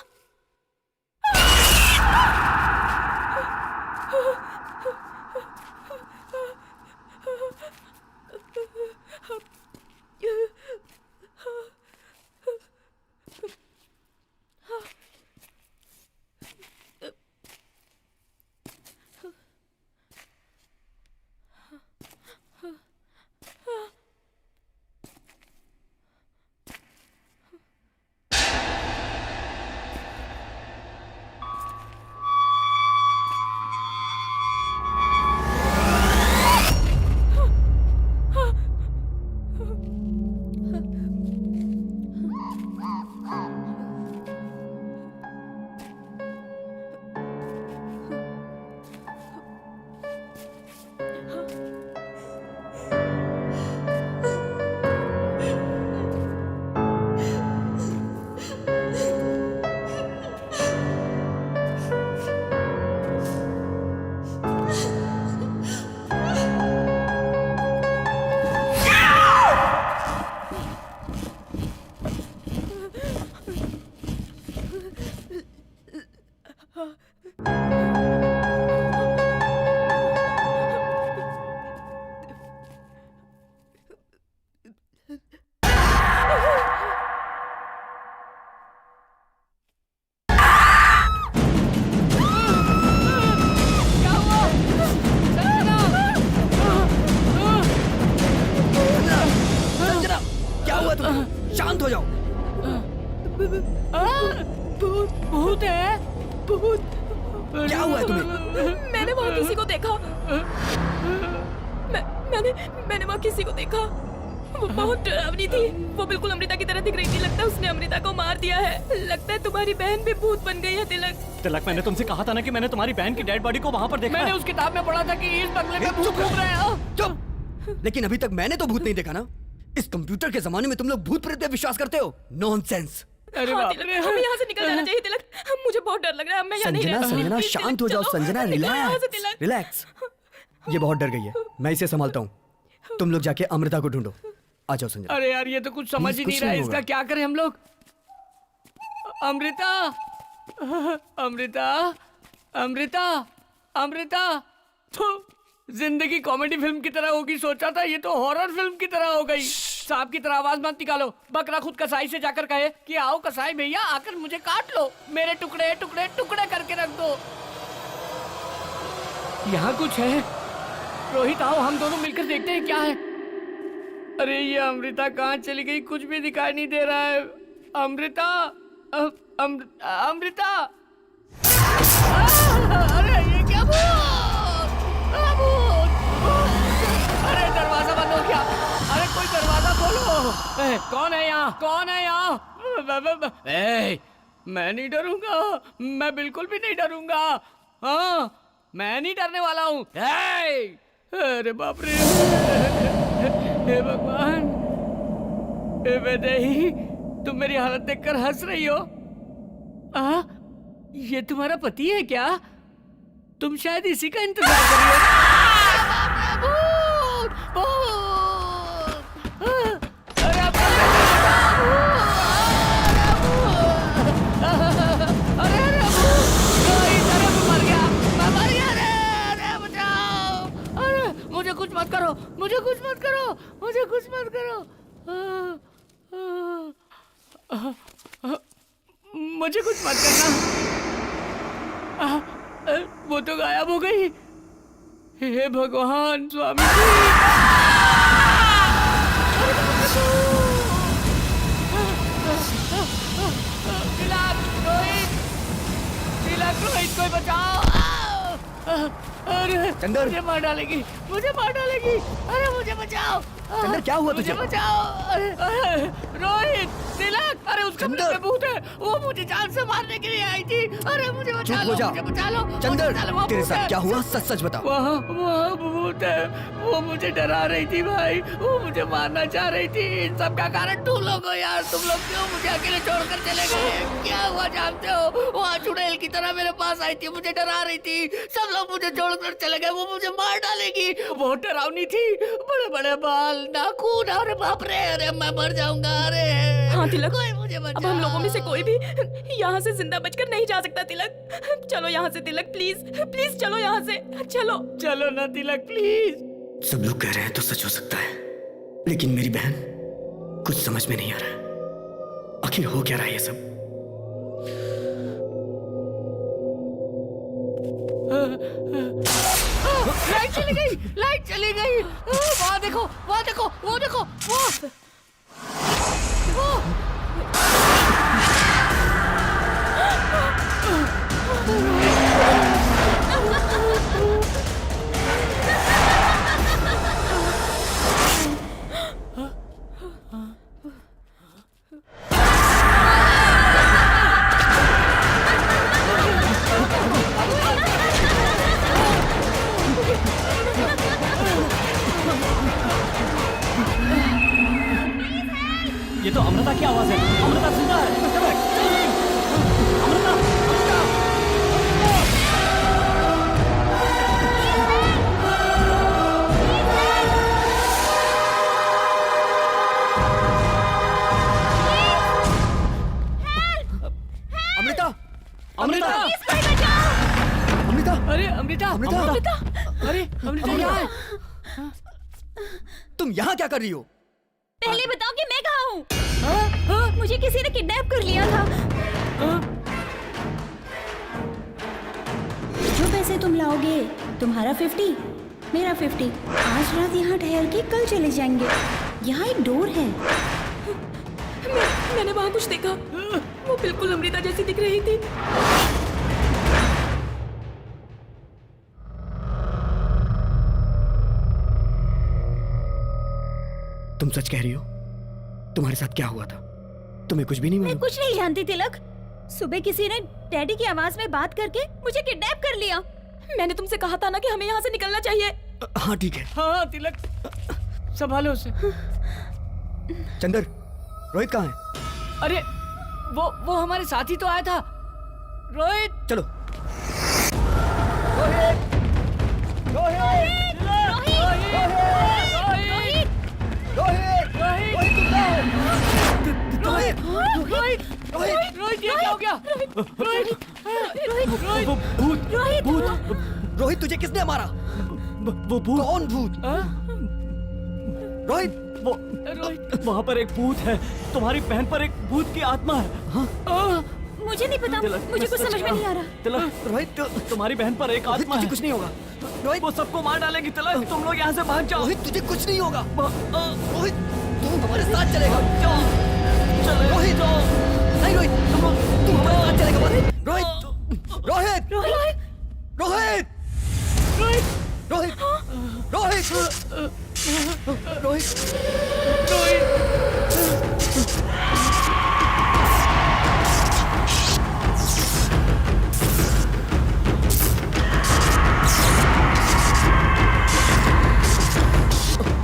शांत हो जाओ। भूत भूत है, भूत। क्या हुआ है तुम्हें? मैंने वहाँ किसी को देखा। मैंने वहाँ किसी को देखा। वो बहुत डरावनी थी। वो बिल्कुल अमृता की तरह दिख रही थी। लगता है उसने अमृता को मार दिया है। लगता है तुम्हारी बहन भी भूत बन गई है तिलक। तिलक, मैंने तुमसे कहा था ना कि मैंने तुम्हारी बहन की डेड बॉडी को वहाँ पर देखा मैंने है। उस किताब में पढ़ा था कि इस बंगले में भूत घूम रहे हैं। चुप। लेकिन अभी तक मैंने तो भूत नहीं देखा ना। इस कंप्यूटर के जमाने में तुम लोग भूत प्रेत पे विश्वास करते हो? नॉनसेंस। अरे हाँ, बाप तिलक, रे। हमें यहाँ से निकल जाना चाहिए तिलक। मुझे बहुत डर लग रहा है। मैं यहाँ नहीं संजना, रह सकती। संजना प्लीज, शांत तिलक, हो जाओ। चलो। संजना निकलो यहाँ से, रिलैक्स, तिलक। रिलैक्स। ये बहुत डर गई है, मैं इसे संभालता हूँ। तुम लोग जाके अमृता को ढूंढो। आ जाओ संजना। अरे यार, ये तो कुछ समझ ही कुछ नहीं रहा है। नहीं इसका होगा। क्या करें हम लोग? अमृता, अमृता, अमृता, अमृता। तो जिंदगी कॉमेडी फिल्म की तरह होगी सोचा था, ये तो हॉरर फिल्म की तरह हो गई। सांप की तरह आवाज मत निकालो। बकरा खुद कसाई से जाकर कहे कि आओ कसाई भैया, आकर मुझे काट लो, मेरे टुकड़े टुकड़े टुकड़े करके रख दो। यहाँ कुछ है। रोहित, आओ हम दोनों मिलकर देखते हैं क्या है। अरे ये अमृता कहाँ चली गई? कुछ भी दिखाई नहीं दे रहा है। अमृता, अमृता। अरे ये क्या अरे दरवाजा बंद हो गया। अरे कोई दरवाजा खोलो। कौन है यहाँ? कौन है यहाँ? मैं नहीं डरूंगा। मैं बिल्कुल भी नहीं डरूंगा। हाँ, मैं नहीं डरने वाला हूँ। अरे बाप रे। हे भगवान, हे वैदेही, तुम मेरी हालत देखकर हंस रही हो? ये तुम्हारा पति है क्या? तुम शायद इसी का इंतजार कर रही हो। मुझे कुछ मत करो, मुझे कुछ मत करो, मुझे कुछ मत करो। मुझे कुछ मत करना। वो तो गायब हो गई। हे भगवान, स्वामी तिलक, रोहित, तिलक, रोहित को बचाओ। अरे चंदर, मुझे मार डालेगी, मुझे मार डालेगी। अरे मुझे बचाओ। चंदर, क्या हुआ तुझे? मुझे बचाओ। अरे रोहित, तिलक, अरे उस कमरे में भूत है। वो मुझे जान से मारने के लिए आई थी। अरे मुझे बचा लो, मुझे बचा लो। चंदर, तेरे साथ क्या हुआ? सच सच बता। वहाँ भूत है। वो मुझे डरा रही थी भाई। वो मुझे मारना चाह रही थी। इन सब का कारण तुम लोग हो यार। तुम लोग क्यों मुझे अकेले छोड़कर चले गए? क्या हुआ जानते हो? वहाँ चुड़ैल की तरह मेरे पास आई थी, मुझे डरा रही थी। सब लोग मुझे छोड़कर चले गए। वो मुझे मार डालेगी। बहुत डरावनी थी, बड़े बड़े बाल, नाखून। अरे बाप रे, अरे मैं मर जाऊंगा। अरे हाँ तिलक, कोई मुझे बचाओ। अब हम लोगों में से कोई भी यहाँ से जिंदा बचकर नहीं जा सकता तिलक। चलो यहाँ से तिलक, प्लीज प्लीज चलो यहाँ से। चलो चलो ना तिलक, प्लीज। सब लोग कह रहे हैं तो सच हो सकता है, लेकिन मेरी बहन, कुछ समझ में नहीं आ रहा है। आखिर हो क्या रहा है ये सब? लाइट चली गई, लाइट चली गई। वहाँ देखो, वहाँ देखो, वो देखो, वो। ये तो अमृता की आवाज है। अमृता जिंदा है। अमृता, अमृता। अमृता, अमृता, अमृता, अरे अमृता, अमृता, अरे अमृता यहाँ है। तुम यहाँ क्या कर रही हो? पहले बताओ कि मैं कहाँ हूँ? मुझे किसी ने किडनैप कर लिया था। जो पैसे तुम लाओगे, तुम्हारा 50, मेरा 50। आज रात यहाँ ठहर के कल चले जाएंगे। यहाँ एक डोर है। मैंने वहाँ कुछ देखा, वो बिल्कुल अमृता जैसी दिख रही थी। तुम सच कह रही हो? तुम्हारे साथ क्या हुआ था? तुम्हें कुछ भी नहीं मैं मालूम? कुछ नहीं जानती तिलक। सुबह किसी ने डैडी की आवाज में बात करके मुझे किडनैप कर लिया। मैंने तुमसे कहा था ना कि हमें यहाँ से निकलना चाहिए। हाँ ठीक है। हाँ तिलक, संभालो उसे। चंदर, रोहित कहाँ है? अरे वो हमारे साथ ही तो आया था। रोहित, चलो। रोहित ये क्या हो गया? रोहित, तुझे किसने मारा? वो भूत। कौन भूत? रोहित, रोहित, वहाँ पर एक भूत है। तुम्हारी बहन पर एक भूत की आत्मा है। हाँ? मुझे नहीं पता, तिलक, मुझे कुछ सच समझ में कहा। नहीं आ रहा। तिलक, रोहित, तुम्हारी बहन पर एक रोहित, आत्मा तुझे है। कुछ नहीं होगा। रोहित, वो सबको मार डालेगी। तिलक, तुम लोग यहाँ से भाग जाओ। रोहित, तुझे कुछ नहीं होगा। रोहित, तू हमारे साथ चलेगा। रोहित, नहीं रोहित, तू हमारे साथ चलेगा बस। रोहित, रोहित, रोहित, रोहित, रोहित, रोहित, रोहित,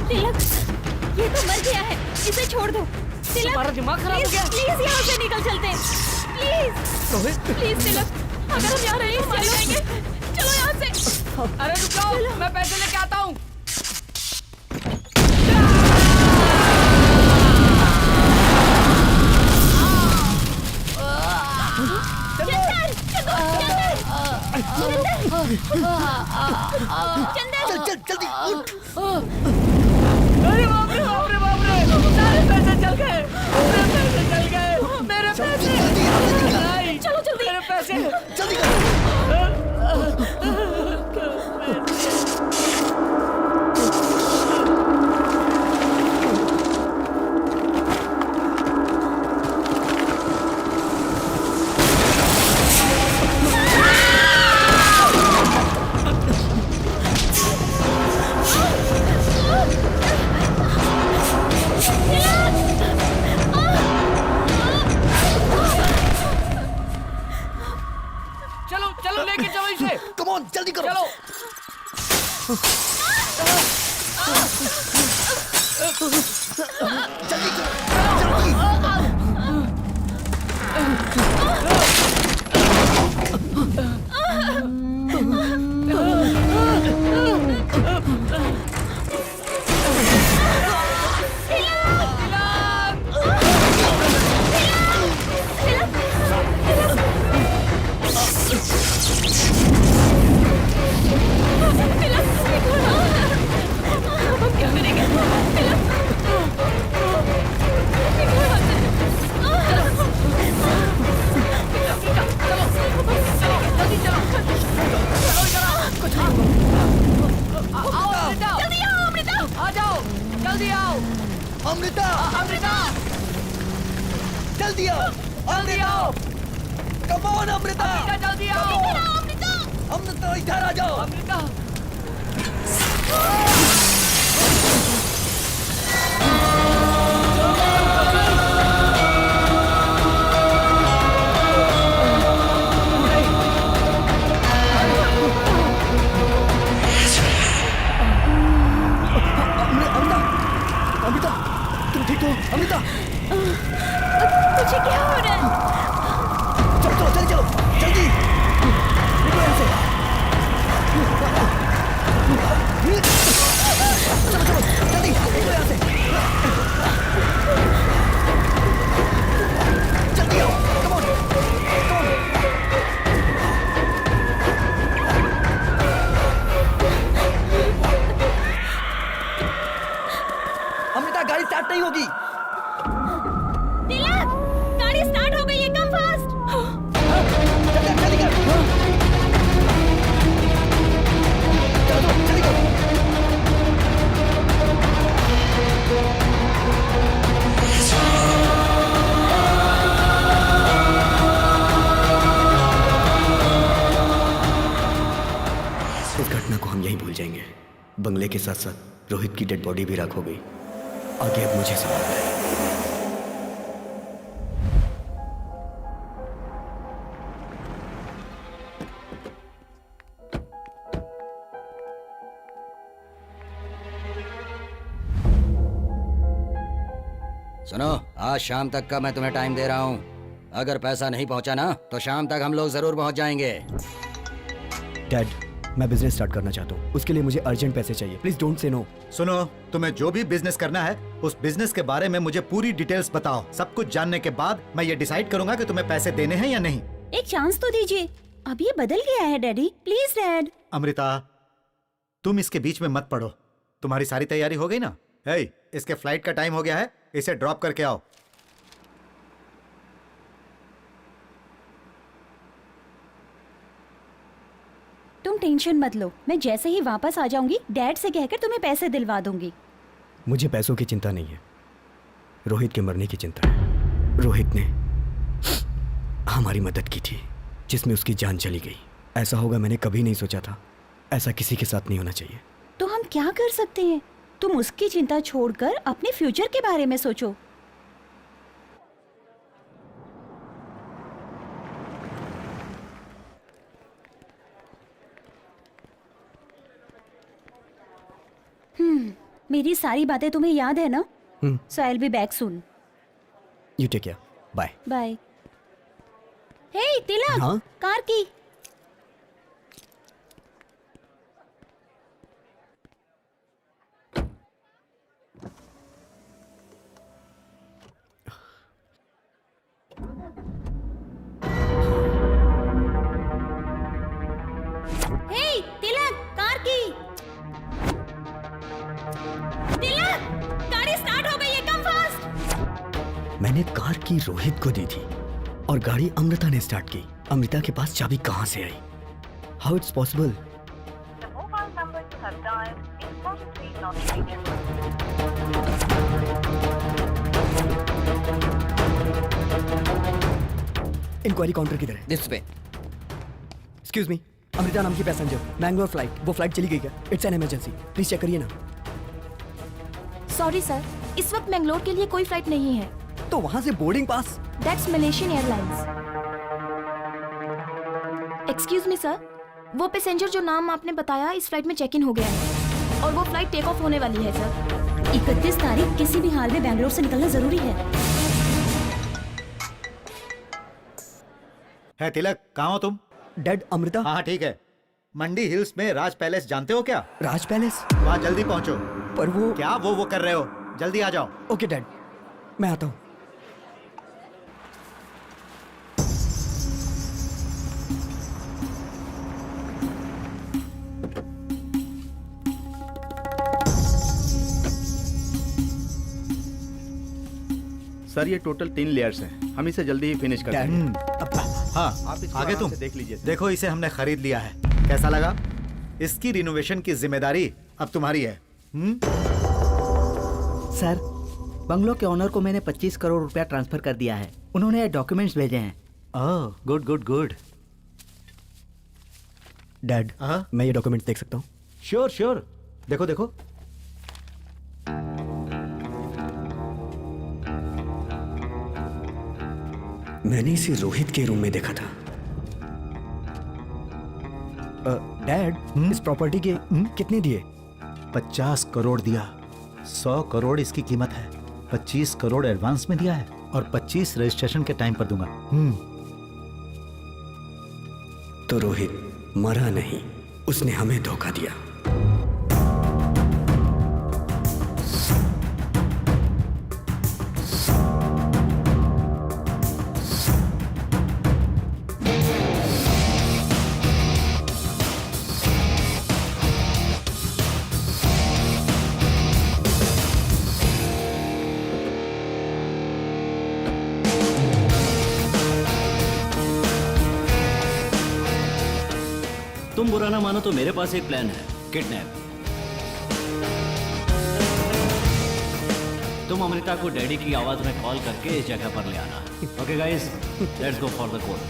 तिलक, ये तो मर गया है, इसे छोड़ दो। तिलक, तुम्हारा दिमाग खराब हो गया। प्लीज यहाँ से निकल चलते हैं। प्लीज रोहित, प्लीज तिलक, अगर हम यहाँ रहे मर जाएंगे। चलो यहाँ से। अरे रुक जाओ, मैं पैसे लेके आता हूँ। चल चल जल्दी उठ। अरे बाप रे बाप रे बाप रे, सारे पैसे चल गए। मेरे पैसे चल गए। मेरे पैसे। नहीं, चलो जल्दी। मेरे पैसे। जल्दी कर। चलो चलो, लेके चलो इसे। कम ऑन, जल्दी करो। चलो। जल्दी करो, जल्दी। हम क्या करेंगे? आ जाओ, जल्दी आओ। अमृता, अमृता, जल्दी आओ। जल्दी आओ। Come on Amrita. जल्दी आओ। अमृता इधर आ जाओ। अमृता। अमृता, तुम ठीक हो? अमृता, तुझे क्या हो रहा है? चलो चलो जल्दी चलो, जल्दी निकलो यहाँ से। चलो चलो जल्दी निकलो यहाँ से। जल्दी आओ, come on, come on. Amrita, गाड़ी स्टार्ट नहीं होगी। तिलक, गाड़ी के साथ साथ रोहित की डेड बॉडी भी राख हो गई। आगे अब मुझे संभालना है। सुनो, आज शाम तक का मैं तुम्हें टाइम दे रहा हूँ। अगर पैसा नहीं पहुँचा ना तो शाम तक हम लोग जरूर पहुँच जाएंगे। डैड, मैं बिजनेस स्टार्ट करना चाहता हूँ, उसके लिए मुझे अर्जेंट पैसे चाहिए। Please don't say no. सुनो, तुम्हें जो भी बिजनेस करना है उस बिजनेस के बारे में मुझे पूरी डिटेल्स बताओ। सब कुछ जानने के बाद मैं ये डिसाइड करूंगा कि तुम्हें पैसे देने हैं या नहीं। एक चांस तो दीजिए। अब ये बदल गया है डैडी, प्लीज डैड। अमृता, तुम इसके बीच में मत पड़ो। तुम्हारी सारी तैयारी हो गई ना? हे, इसके फ्लाइट का टाइम हो गया है, इसे ड्रॉप करके आओ। तुम टेंशन मत लो, मैं जैसे ही वापस आ जाऊंगी डैड से कहकर तुम्हें पैसे दिलवा दूंगी। मुझे पैसों की चिंता नहीं है, रोहित के मरने की चिंता है। रोहित ने हमारी मदद की थी जिसमें उसकी जान चली गई। ऐसा होगा मैंने कभी नहीं सोचा था। ऐसा किसी के साथ नहीं होना चाहिए। तो हम क्या कर सकते हैं? तुम उसकी चिंता छोड़कर अपने फ्यूचर के बारे में सोचो। मेरी सारी बातें तुम्हें याद है ना? So I will be back soon. You take care, bye. Bye. Hey Tilak, हाँ? कार की। हे तिलक, कार की। तिलक, गाड़ी स्टार्ट हो गई है, कम फास्ट। मैंने कार की रोहित को दी थी और गाड़ी अमृता ने स्टार्ट की। अमृता के पास चाबी कहाँ से आई? How it's possible? Inquiry counter किधर है? दिस पे। एक्सक्यूज मी, अमृता नाम की पैसेंजर, मैंगलोर फ्लाइट। वो फ्लाइट चली गई क्या? It's an emergency, please check करिए ना। सॉरी सर, इस वक्त मैंगलोर के लिए कोई फ्लाइट नहीं है। तो वहां से boarding pass? That's Malaysian airlines. Excuse me sir, वो पैसेंजर जो नाम आपने बताया इस फ्लाइट में चेक इन हो गया है और वो फ्लाइट टेक ऑफ होने वाली है सर। 31 तारीख किसी भी हाल में बैंगलोर से निकलना जरूरी है। है तिलक, कहाँ हो तुम? डैड, अमृता। हाँ ठीक है। मंडी हिल्स में राज पैलेस जानते हो क्या? राज पैलेस? वहाँ जल्दी पहुँचो। पर वो क्या वो कर रहे हो? जल्दी आ जाओ। ओके डैड, मैं आता हूँ। सर ये टोटल 3 लेयर्स हैं, हम इसे जल्दी ही फिनिश कर देंगे। हाँ, आप इसको आगे आराम तुम से देख लीजिए। देखो, इसे हमने खरीद लिया है। कैसा लगा? इसकी रिनोवेशन की जिम्मेदारी अब तुम्हारी है। सर, बंगलो के ओनर को मैंने 25 करोड़ रुपया ट्रांसफर कर दिया है। उन्होंने डॉक्यूमेंट्स भेजे हैं। ओह, गुड गुड गुड। डैड, मैं ये डॉक्यूमेंट देख सकता हूँ? श्योर श्योर, देखो देखो। मैंने इसे रोहित के रूम में देखा था। डैड, इस प्रॉपर्टी के कितने दिए? 50 करोड़ दिया। 100 करोड़ इसकी कीमत है। 25 करोड़ एडवांस में दिया है और 25 रजिस्ट्रेशन के टाइम पर दूंगा। तो रोहित मरा नहीं, उसने हमें धोखा दिया। तुम बुरा ना मानो तो मेरे पास एक प्लान है, किडनैप। तुम अमृता को डैडी की आवाज में कॉल करके इस जगह पर ले आना। Okay guys, let's go for the court.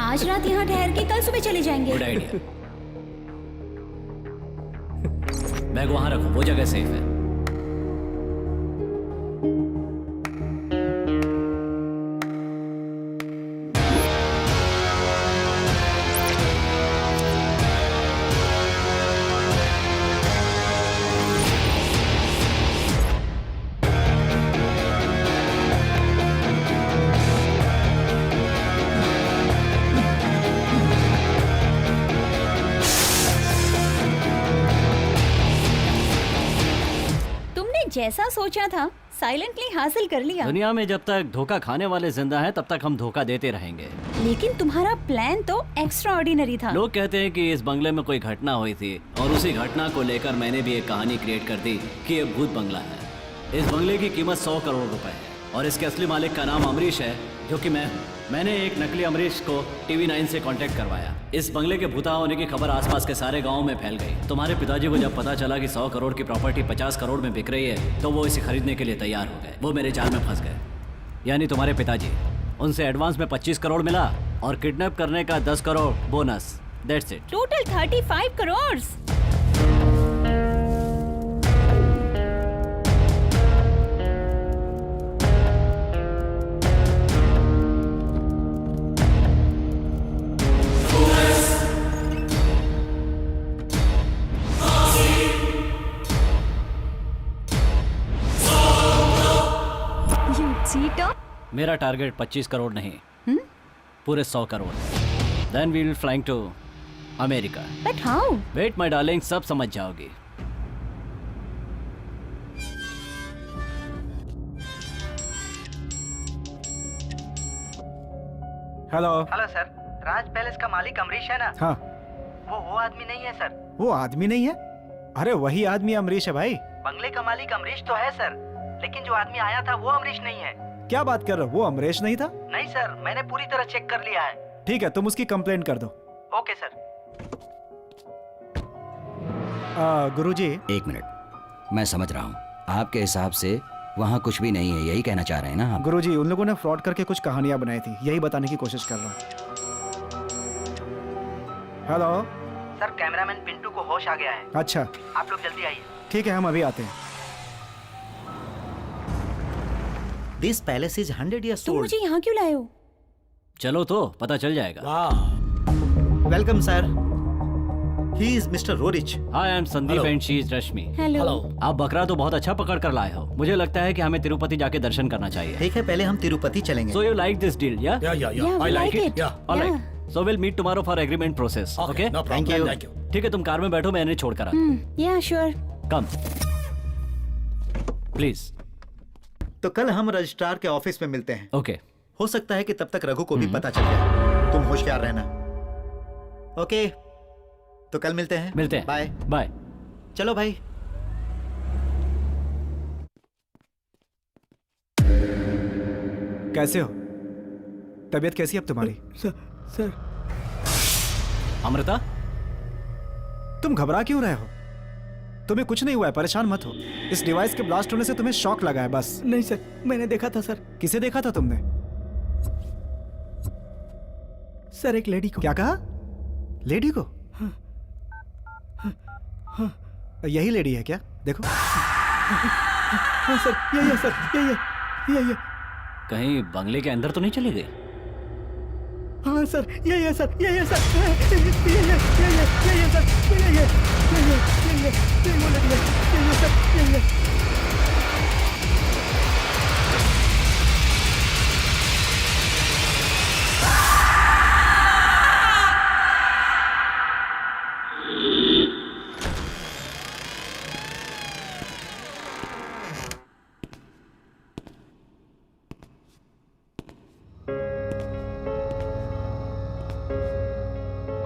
आज रात यहाँ ठहर के कल सुबह चले जाएंगे। Good idea. बैग वहां रखो, वो जगह सेफ है। तुमने जैसा सोचा था साइलेंटली हासिल कर लिया। दुनिया में जब तक धोखा खाने वाले जिंदा हैं, तब तक हम धोखा देते रहेंगे। लेकिन तुम्हारा प्लान तो एक्स्ट्रा ऑर्डिनरी था। लोग कहते हैं कि इस बंगले में कोई घटना हुई थी और उसी घटना को लेकर मैंने भी एक कहानी क्रिएट कर दी कि ये भूत बंगला है। इस बंगले की कीमत 100 करोड़ रुपए है और इसके असली मालिक का नाम अमरीश है, जो कि मैंने एक नकली अमरीश को TV9 से कांटेक्ट करवाया। इस बंगले के भूता होने की खबर आसपास के सारे गांव में फैल गई। तुम्हारे पिताजी को जब पता चला कि 100 करोड़ की प्रॉपर्टी 50 करोड़ में बिक रही है, तो वो इसे खरीदने के लिए तैयार हो गए। वो मेरे जाल में फंस गए, यानी तुम्हारे पिताजी। उनसे एडवांस में 25 करोड़ मिला और किडनैप करने का 10 crore bonus. That's it. Total 35 crore. मेरा टारगेट 25 करोड़ नहीं, पूरे 100 crore. Then we will flying to America. But how? Wait my darling, सब समझ जाओगी। Hello. Hello sir, Raj palace का मालिक अमरीश है ना? हाँ। वो आदमी नहीं है सर। वो आदमी नहीं है? अरे वही आदमी अमरीश है भाई। बंगले का मालिक अमरीश तो है सर, लेकिन जो आदमी आया था वो अमरीश नहीं है। क्या बात कर रहे हो? वो अमरीश नहीं था? नहीं सर, मैंने पूरी तरह चेक कर लिया है। ठीक है, तुम उसकी कंप्लेंट कर दो। Okay sir. गुरुजी। एक मिनट, मैं समझ रहा हूँ। आपके हिसाब से वहाँ कुछ भी नहीं है, यही कहना चाह रहे हैं ना आप? गुरुजी, उन लोगों ने फ्रॉड करके कुछ कहानियां बनाई थी, यही बताने की कोशिश कर रहा हूँ। हेलो सर, कैमरामैन पिंटू को होश आ गया है। अच्छा, आप लोग जल्दी आइए। ठीक है, हम अभी आते हैं। This palace is 100 years तुम old. मुझे यहाँ क्यों लाए हो? चलो तो पता चल जाएगा। Welcome, sir. He is Mr. Rorich. Hi, I am Sandeep and she is Rashmi. Hello. आप बकरा तो बहुत अच्छा पकड़ कर लाए हो। मुझे लगता है कि हमें तिरुपति जाके दर्शन करना चाहिए। ठीक है, पहले हम तिरुपति चलेंगे। So you like this deal, yeah? Yeah, I like it. All right. So we'll meet tomorrow for agreement process. Okay? No problem. Thank you. ठीक है, तुम कार में बैठो, मैं इन्हें छोड़ कर आता हूँ। Yeah, sure. Come. Please. तो कल हम रजिस्ट्रार के ऑफिस में मिलते हैं। Okay. हो सकता है कि तब तक रघु को भी पता चल जाए। तुम होशियार रहना। ओके, तो कल मिलते हैं। मिलते हैं। Bye bye. चलो भाई। कैसे हो? तबीयत कैसी है अब तुम्हारी? सर। अमृता, तुम घबरा क्यों रहे हो? तुम्हें कुछ नहीं हुआ है, परेशान मत हो। इस डिवाइस के ब्लास्ट होने से तुम्हें शॉक लगा है बस। नहीं सर, मैंने देखा था सर। किसे देखा था तुमने? सर, एक लेडी को। क्या कहा? लेडी को? यही लेडी है क्या? देखो। हाँ सर, यही है सर, यही है। कहीं बंगले के अंदर तो नहीं चली गई? हाँ सर, यही है सर, यही है सर, यही है सर, यही है सर, यही है।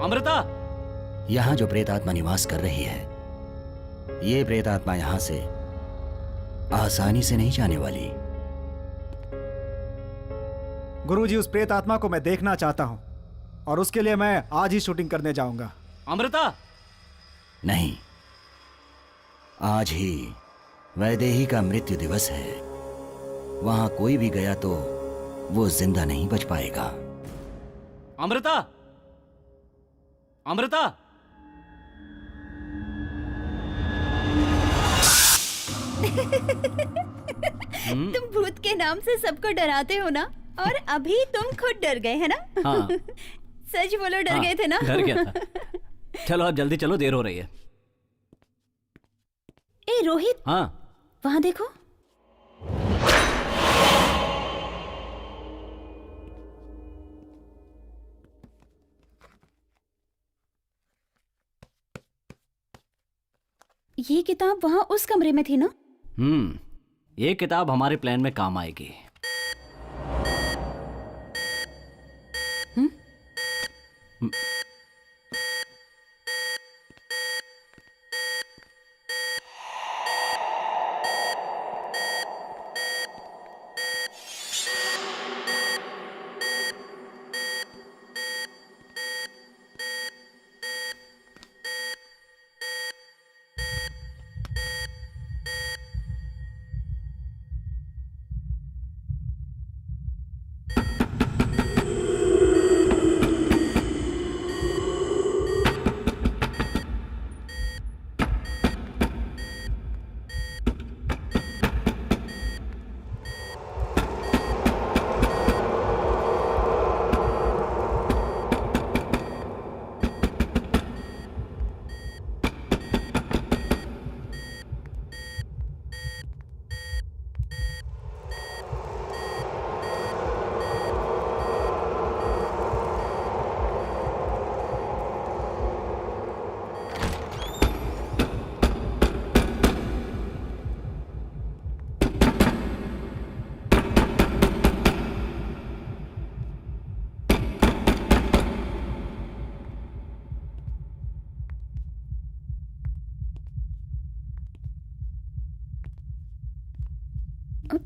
अमृता, यहाँ जो प्रेत आत्मा निवास कर रही है, ये प्रेत आत्मा यहाँ से आसानी से नहीं जाने वाली। गुरुजी, उस प्रेत आत्मा को मैं देखना चाहता हूँ और उसके लिए मैं आज ही शूटिंग करने जाऊंगा। अमृता, नहीं, आज ही वैदेही का मृत्यु दिवस है। वहां कोई भी गया तो वो जिंदा नहीं बच पाएगा। अमृता, अमृता। तुम भूत के नाम से सबको डराते हो ना, और अभी तुम खुद डर गए है ना? हाँ। सच बोलो, डर गए थे ना? डर गया था। चलो अब जल्दी चलो, देर हो रही है। ए रोहित, हाँ वहां देखो। ये किताब वहां उस कमरे में थी ना? ये किताब हमारे प्लान में काम आएगी।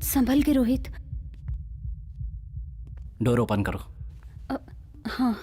संभल के रोहित। डोर ओपन करो। हाँ।